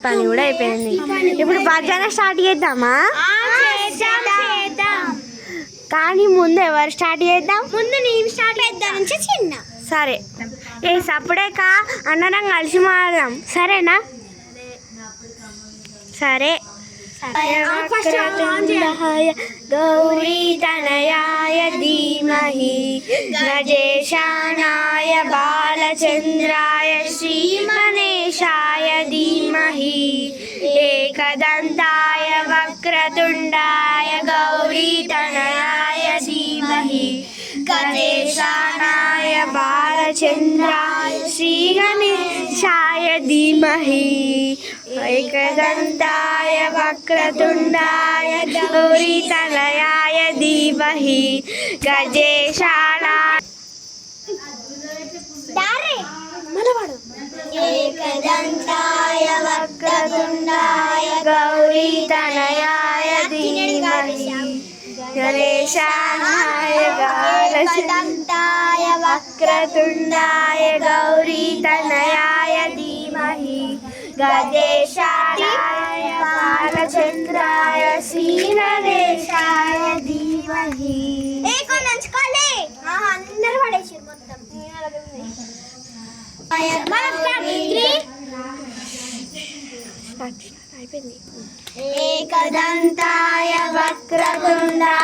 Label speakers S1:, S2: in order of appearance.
S1: పని కూడా అయిపోయింది. ఇప్పుడు భజన స్టార్ట్ చేద్దామా? కానీ ముందు ఎవరు స్టార్ట్ చేద్దాం?
S2: ముందు నేను స్టార్ట్ చేద్దాం నుంచి చిన్న.
S1: సరే, ఏ సప్పుడేక అన్నరం కలిసి మాడదాం, సరేనా? సరే. గౌరీ తనయాయ ధీమహి గజేశానాయ బాలచంద్రాయ శ్రీమనేశాయ ధీమహి ఏకదంతాయ వక్రతుండాయ గౌరీ తనయాయ ధీమహి గజేశానాయ బాలచంద్రాయ శ్రీగణేశాయ ధీమహి ఏకదంతాయ వక్రతుండాయ గౌరీ తనయాయ ధీమహి గజేశానాయ ఏకదంతాయ వక్రతుండాయ గౌరీ తనయాయ ధీమహి గణేశానాయ బాలచంద్రాయ వక్రతుండాయ గౌరీ తనయాయ ధీమహి గజేశానాయ బాలచంద్రాయ శ్రీగణేశాయ ధీమహి.
S2: అందరూ పడేసారు మొత్తం.
S1: అయిపోయింది.
S2: ఏకదంతాయ వక్రతుండాయ